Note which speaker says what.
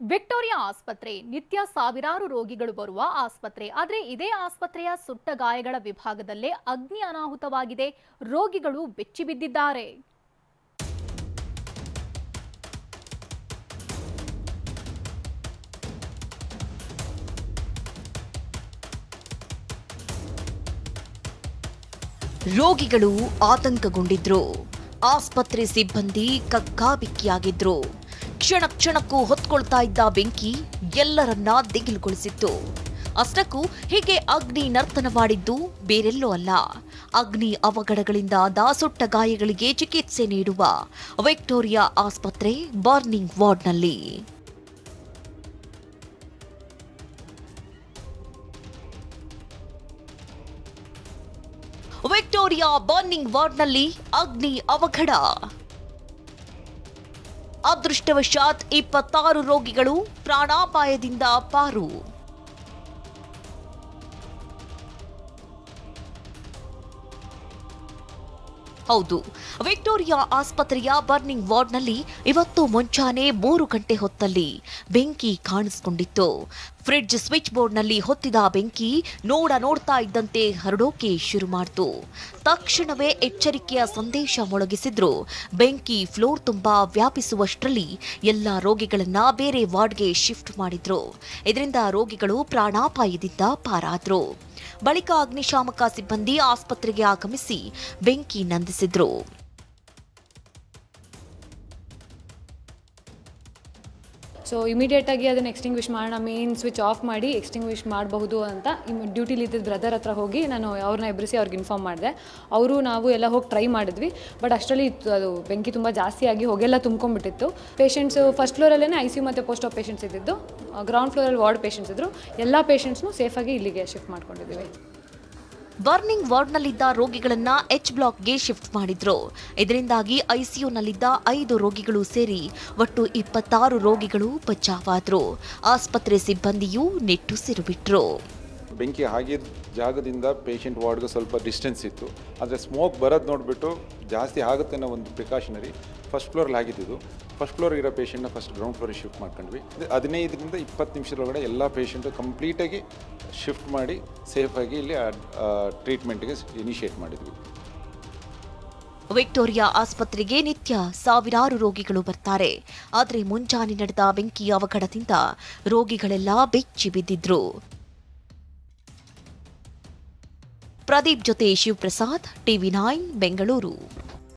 Speaker 1: Victoria ಆಸ್ಪತ್ರೆ ನಿತ್ಯ ಸಾವಿರಾರು ರೋಗಿಗಳು ಬರುವ ಆಸ್ಪತ್ರೆ. ಆದರೆ ಇದೇ ಆಸ್ಪತ್ರೆಯ ಸುಟ್ಟ ಗಾಯಗಳ ವಿಭಾಗದಲ್ಲೇ ಅಗ್ನಿ ಅನಾಹುತವಾಗಿದೆ. ರೋಗಿಗಳು ಬೆಚ್ಚಿಬಿದ್ದಿದ್ದಾರೆ.
Speaker 2: ರೋಗಿಗಳು ಆತಂಕಗೊಂಡಿದ್ರು. ಆಸ್ಪತ್ರೆ ಸಿಬ್ಬಂದಿ ಕಕ್ಕಾಬಿಕ್ಕಿಯಾಗಿದ್ರು. ಕ್ಷಣ ಕ್ಷಣಕ್ಕೂ ಹೊತ್ಕೊಳ್ತಾ ಇದ್ದ ಬೆಂಕಿ ಎಲ್ಲರನ್ನ ದಿಗಿಲುಗೊಳಿಸಿತ್ತು. ಅಷ್ಟಕ್ಕೂ ಹೀಗೆ ಅಗ್ನಿ ನರ್ತನವಾಡಿದ್ದು ಬೇರೆಲ್ಲೋ ಅಲ್ಲ, ಅಗ್ನಿ ಅವಘಡಗಳಿಂದಾದ ಸುಟ್ಟ ಗಾಯಗಳಿಗೆ ಚಿಕಿತ್ಸೆ ನೀಡುವ ವಿಕ್ಟೋರಿಯಾ ಆಸ್ಪತ್ರೆ ಬರ್ನಿಂಗ್ ವಾರ್ಡ್ನಲ್ಲಿ. ವಿಕ್ಟೋರಿಯಾ ಬರ್ನಿಂಗ್ ವಾರ್ಡ್ನಲ್ಲಿ ಅಗ್ನಿ ಅವಘಡ. ಅದೃಷ್ಟವಶಾತ್ 26 ರೋಗಿಗಳು ಪ್ರಾಣಾಪಾಯದಿಂದ ಪಾರು. ಹೌದು, ವಿಕ್ಟೋರಿಯಾ ಆಸ್ಪತ್ರೆಯ ಬರ್ನಿಂಗ್ ವಾರ್ಡ್ನಲ್ಲಿ ಇವತ್ತು ಮುಂಚಾನೆ 3 ಗಂಟೆ ಹೊತ್ತಲ್ಲಿ ಬೆಂಕಿ ಕಾಣಿಸಿಕೊಂಡಿತ್ತು. ಫ್ರಿಡ್ಜ್ ಸ್ವಿಚ್ ಬೋರ್ಡ್ನಲ್ಲಿ ಹೊತ್ತಿದ ಬೆಂಕಿ ನೋಡ್ತಾ ಇದ್ದಂತೆ ಹರಡೋಕೆ ಶುರು ಮಾಡಿತು. ತಕ್ಷಣವೇ ಎಚ್ಚರಿಕೆಯ ಸಂದೇಶ ಮೊಳಗಿಸಿದ್ರು. ಬೆಂಕಿ ಫ್ಲೋರ್ ತುಂಬಾ ವ್ಯಾಪಿಸುವಷ್ಟರಲ್ಲಿ ಎಲ್ಲ ರೋಗಿಗಳನ್ನ ಬೇರೆ ವಾರ್ಡ್ಗೆ ಶಿಫ್ಟ್ ಮಾಡಿದ್ರು. ಇದರಿಂದ ರೋಗಿಗಳು ಪ್ರಾಣಾಪಾಯದಿಂದ ಪಾರಾದ್ರು. ಬಳಿಕ ಅಗ್ನಿಶಾಮಕ ಸಿಬ್ಬಂದಿ ಆಸ್ಪತ್ರೆಗೆ ಆಗಮಿಸಿ ಬೆಂಕಿ ನಂದಿಸಿದ್ರು.
Speaker 3: ಸೊ ಇಮಿಡಿಯೇಟಾಗಿ ಅದನ್ನು ಎಕ್ಸ್ಟಿಂಗ್ವಿಷ್ ಮಾಡೋಣ, ಮೇನ್ ಸ್ವಿಚ್ ಆಫ್ ಮಾಡಿ ಎಕ್ಸ್ಟಿಂಗ್ವಿಷ್ ಮಾಡಬಹುದು ಅಂತ ಡ್ಯೂಟಿಲಿ ಇದ್ದಿದ್ದ ಬ್ರದರ್ ಹತ್ರ ಹೋಗಿ ನಾನು ಅವ್ರನ್ನ ಎಬ್ಬರಿಸಿ ಅವ್ರಿಗೆ ಇನ್ಫಾರ್ಮ್ ಮಾಡಿದೆ. ನಾವು ಎಲ್ಲ ಹೋಗಿ ಟ್ರೈ ಮಾಡಿದ್ವಿ. ಬಟ್ ಅಷ್ಟರಲ್ಲಿ ಅದು ಬೆಂಕಿ ತುಂಬ ಜಾಸ್ತಿ ಆಗಿ ಹೊಗೆಲ್ಲ ತುಂಬ್ಕೊಂಡ್ಬಿಟ್ಟಿತ್ತು. ಪೇಷಂಟ್ಸು ಫಸ್ಟ್ ಫ್ಲೋರಲ್ಲೇ ICU ಮತ್ತು ಪೋಸ್ಟ್ ಆಫ್ ಪೇಷಂಟ್ಸ್ ಇದ್ದಿದ್ದು. ಗ್ರೌಂಡ್ ಫ್ಲೋರಲ್ಲಿ ವಾರ್ಡ್ ಪೇಷಂಟ್ಸ್ ಇದ್ದರು. ಎಲ್ಲ ಪೇಷಂಟ್ಸ್ನು ಸೇಫಾಗಿ ಇಲ್ಲಿಗೆ ಶಿಫ್ಟ್ ಮಾಡ್ಕೊಂಡಿದ್ದೀವಿ.
Speaker 2: ಬರ್ನಿಂಗ್ ವಾರ್ಡ್ನಲ್ಲಿದ್ದ ರೋಗಿಗಳನ್ನ H ಬ್ಲಾಕ್ಗೆ ಶಿಫ್ಟ್ ಮಾಡಿದ್ರು. ಇದರಿಂದಾಗಿ ICUನಲ್ಲಿದ್ದ 5 ರೋಗಿಗಳು ಸೇರಿ ಒಟ್ಟು 26 ರೋಗಿಗಳು ಬಚಾವಾದ್ರು. ಆಸ್ಪತ್ರೆ ಸಿಬ್ಬಂದಿಯೂ ನಿಟ್ಟುಸಿರು ಬಿಟ್ರು.
Speaker 4: ಬೆಂಕಿ ಆಗಿದ್ದ ಜಾಗದಿಂದ ಪೇಷಂಟ್ ವಾರ್ಡ್ಗೆ ಸ್ವಲ್ಪ ಡಿಸ್ಟೆನ್ಸ್ ಇತ್ತು. ಆದರೆ ಸ್ಮೋಕ್ ಬರೋದು ನೋಡಿಬಿಟ್ಟು ಜಾಸ್ತಿ ಆಗುತ್ತೆ ಅನ್ನೋ ಒಂದು ಪ್ರಿಕಾಷನರಿ ಫಸ್ಟ್ ಫ್ಲೋರಲ್ಲಿ ಆಗಿದ್ದು. ಫಸ್ಟ್ ಫ್ಲೋರ್ ಇರೋ ಪೇಷಂಟ್ನ ಫಸ್ಟ್ ಗ್ರೌಂಡ್ ಫ್ಲೋರಿಗೆ ಶಿಫ್ಟ್ ಮಾಡ್ಕೊಂಡ್ವಿ. 15ರಿಂದ 20 ನಿಮಿಷದೊಳಗಡೆ ಎಲ್ಲ ಪೇಷಂಟು ಕಂಪ್ಲೀಟಾಗಿ ಶಿಫ್ಟ್ ಮಾಡಿ ಸೇಫಾಗಿ ಇಲ್ಲಿ ಟ್ರೀಟ್ಮೆಂಟ್ಗೆ ಇನಿಷಿಯೇಟ್ ಮಾಡಿದ್ವಿ.
Speaker 2: ವಿಕ್ಟೋರಿಯಾ ಆಸ್ಪತ್ರೆಗೆ ನಿತ್ಯ ಸಾವಿರಾರು ರೋಗಿಗಳು ಬರ್ತಾರೆ. ಆದರೆ ಮುಂಜಾನೆ ನಡೆದ ಬೆಂಕಿ ಅವಘಡದಿಂದ ರೋಗಿಗಳೆಲ್ಲ ಬೆಚ್ಚಿ ಬಿದ್ದಿದ್ರು. ಪ್ರದೀಪ್ ಜೊತೆ ಶಿವಪ್ರಸಾದ್, TV9 ಬೆಂಗಳೂರು.